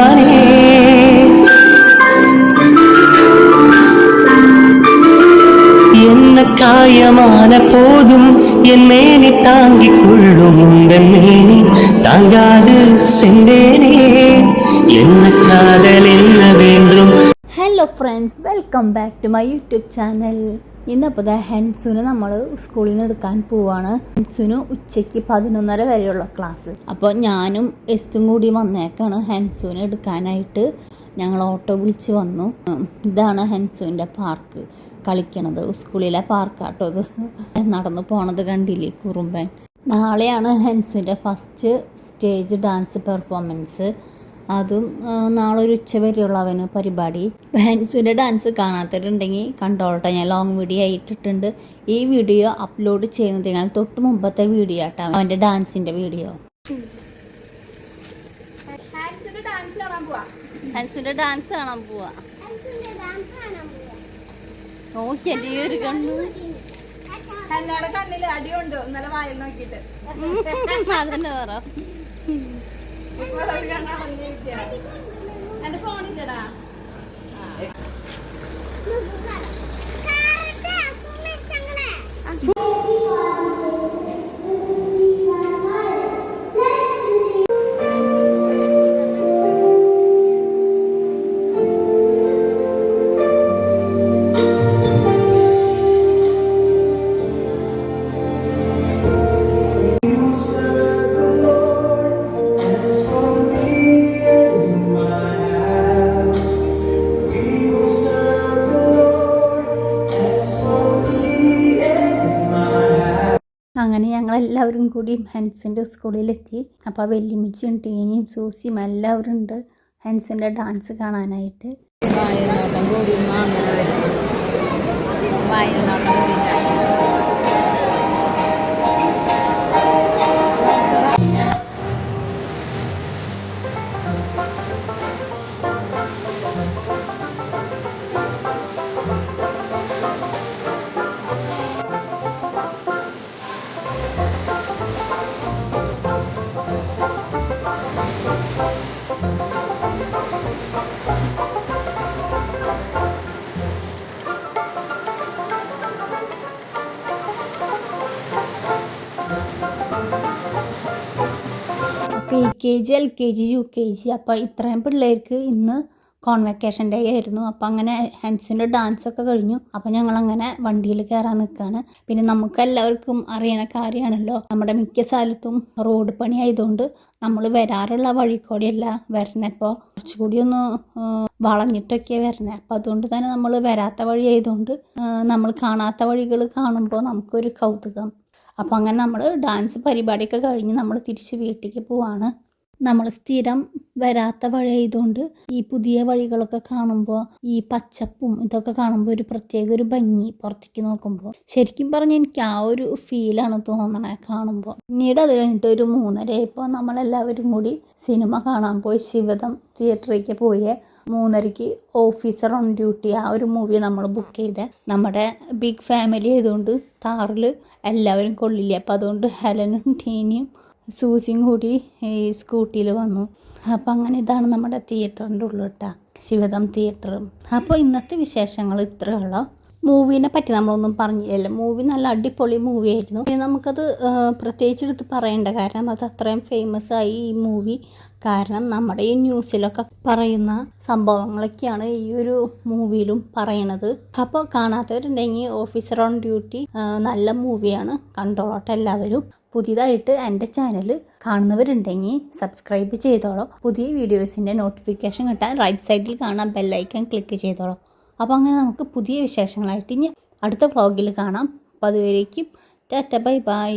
தானே என்ன காயமான போதும் என் மேனி தாங்கிக் கொள்ளும் உந்தன் மேனி தாங்காது சென்றேனே என்ன காதல் என்ன வேண்டும். Hello friends, welcome back to my YouTube channel. ഇന്നപ്പോൾ ഹെൻസുന് നമ്മൾ സ്കൂളിൽ നിന്ന് എടുക്കാൻ പോവാണ്. ഹെൻസുന് ഉച്ചയ്ക്ക് 11:30 വരെയുള്ള ക്ലാസ്. അപ്പോൾ ഞാനും എസ്തും കൂടി വന്നേക്കാണ് ഹെൻസുനെ എടുക്കാനായിട്ട്. ഞങ്ങൾ ഓട്ടോ വിളിച്ച് വന്നു. ഇതാണ് ഹെൻസുവിൻ്റെ പാർക്ക്, കളിക്കണത് സ്കൂളിലെ പാർക്കാട്ടോ. ഇത് നടന്നു പോണത് കണ്ടില്ലേ കുറുമ്പൻ. നാളെയാണ് ഹെൻസുവിൻ്റെ ഫസ്റ്റ് സ്റ്റേജ് ഡാൻസ് പെർഫോമൻസ്. അതും നാളെ ഒരു ഉച്ച വരെയുള്ള അവന് പരിപാടി. ഹെൻസുവിൻ്റെ ഡാൻസ് കാണാത്തവരുണ്ടെങ്കിൽ കണ്ടോളട്ടെ, ഞാൻ ലോങ് വീഡിയോ ആയിട്ടിട്ടുണ്ട്. ഈ വീഡിയോ അപ്ലോഡ് ചെയ്യുന്നതിനാൽ തൊട്ട് മുമ്പത്തെ വീഡിയോ ആട്ടോ അവൻ്റെ ഡാൻസിൻ്റെ വീഡിയോ. ഹെൻസുവിൻ്റെ ഡാൻസ് കാണാൻ പോവാ. നോക്കിയല്ലേ ഈ ഒരു കണ്ണു കണ്ണില് അടിയുണ്ടോ ഇന്നലെ വായിൽ നോക്കിട്ട് അതന്നെ പറ. എന്റെ ഫോണില്ലടാ. അങ്ങനെ ഞങ്ങളെല്ലാവരും കൂടി ഹെൻസിൻ്റെ സ്കൂളിലെത്തി. അപ്പോൾ വെല്ലുമിച്ചും ടീനിയും സൂസിയും എല്ലാവരും ഉണ്ട് ഹെൻസിൻ്റെ ഡാൻസ് കാണാനായിട്ട്. PKG, LKG, UKG. അപ്പോൾ ഇത്രയും പിള്ളേർക്ക് ഇന്ന് കോൺവെക്കേഷൻ ഡേ ആയിരുന്നു. അപ്പോൾ അങ്ങനെ ഹെൻസിൻ്റെ ഡാൻസൊക്കെ കഴിഞ്ഞു. അപ്പോൾ ഞങ്ങളങ്ങനെ വണ്ടിയിൽ കയറാൻ നിൽക്കുകയാണ്. പിന്നെ നമുക്കെല്ലാവർക്കും അറിയണ കാര്യമാണല്ലോ, നമ്മുടെ മിക്ക സ്ഥലത്തും റോഡ് പണി ആയതുകൊണ്ട് നമ്മൾ വരാറുള്ള വഴിക്കൂടിയല്ല വരണേ. ഇപ്പോൾ കുറച്ചുകൂടി ഒന്ന് വളഞ്ഞിട്ടൊക്കെയാണ് വരണേ. അപ്പോൾ അതുകൊണ്ട് തന്നെ നമ്മൾ വരാത്ത വഴി ആയതുകൊണ്ട് നമ്മൾ കാണാത്ത വഴികൾ കാണുമ്പോൾ നമുക്കൊരു കൗതുകം. അപ്പോൾ അങ്ങനെ നമ്മൾ ഡാൻസ് പരിപാടിയൊക്കെ കഴിഞ്ഞ് നമ്മൾ തിരിച്ച് വീട്ടിലേക്ക് പോവാണ്. നമ്മൾ സ്ഥിരം വരാത്ത വഴി ആയതുകൊണ്ട് ഈ പുതിയ വഴികളൊക്കെ കാണുമ്പോൾ ഈ പച്ചപ്പും ഇതൊക്കെ കാണുമ്പോൾ ഒരു പ്രത്യേക ഒരു ഭംഗി പുറത്തേക്ക് നോക്കുമ്പോൾ. ശരിക്കും പറഞ്ഞാൽ എനിക്ക് ആ ഒരു ഫീലാണ് തോന്നണേ കാണുമ്പോൾ. പിന്നീട് അത് കഴിഞ്ഞിട്ട് ഒരു 3:30 ആയപ്പോൾ നമ്മളെല്ലാവരും കൂടി സിനിമ കാണാൻ പോയി. ശിവദം തിയേറ്ററിലേക്ക് പോയേ. 3:30 ഓഫീസർ ഓൺ ഡ്യൂട്ടി ആ ഒരു മൂവി നമ്മൾ ബുക്ക് ചെയ്തേ. നമ്മുടെ ബിഗ് ഫാമിലി ആയതുകൊണ്ട് കാറിൽ എല്ലാവരും കൊള്ളില്ല. അപ്പോൾ അതുകൊണ്ട് ഹെലനും ടീനിയും സൂസിയും കൂടി ഈ സ്കൂട്ടിയിൽ വന്നു. അപ്പോൾ അങ്ങനെ ഇതാണ് നമ്മുടെ തിയേറ്ററിൻ്റെ ഉള്ളു കേട്ടോ, ശിവദം തിയേറ്റർ. അപ്പോൾ ഇന്നത്തെ വിശേഷങ്ങൾ ഇത്രയുള്ള. മൂവിനെ പറ്റി നമ്മളൊന്നും പറഞ്ഞില്ലല്ലോ. മൂവി നല്ല അടിപൊളി മൂവിയായിരുന്നു. പിന്നെ നമുക്കത് പ്രത്യേകിച്ച് എടുത്ത് പറയേണ്ട, കാരണം അത് അത്രയും ഫേമസ് ആയി ഈ മൂവി. കാരണം നമ്മുടെ ഈ ന്യൂസിലൊക്കെ പറയുന്ന സംഭവങ്ങളൊക്കെയാണ് ഈ ഒരു മൂവിയിലും പറയണത്. അപ്പോൾ കാണാത്തവരുണ്ടെങ്കിൽ ഓഫീസർ ഓൺ ഡ്യൂട്ടി നല്ല മൂവിയാണ്, കണ്ടോളട്ടെ എല്ലാവരും. പുതിയതായിട്ട് എൻ്റെ ചാനൽ കാണുന്നവരുണ്ടെങ്കിൽ സബ്സ്ക്രൈബ് ചെയ്തോളൂ. പുതിയ വീഡിയോസിൻ്റെ നോട്ടിഫിക്കേഷൻ കിട്ടാൻ റൈറ്റ് സൈഡിൽ കാണാൻ ബെല്ലൈക്കൺ ക്ലിക്ക് ചെയ്തോളൂ. അപ്പോൾ അങ്ങനെ നമുക്ക് പുതിയ വിശേഷങ്ങളായിട്ട് ഇനി അടുത്ത വ്ളോഗിൽ കാണാം. അപ്പോൾ അതുവരേക്കും ടാറ്റ, ബൈ ബൈ.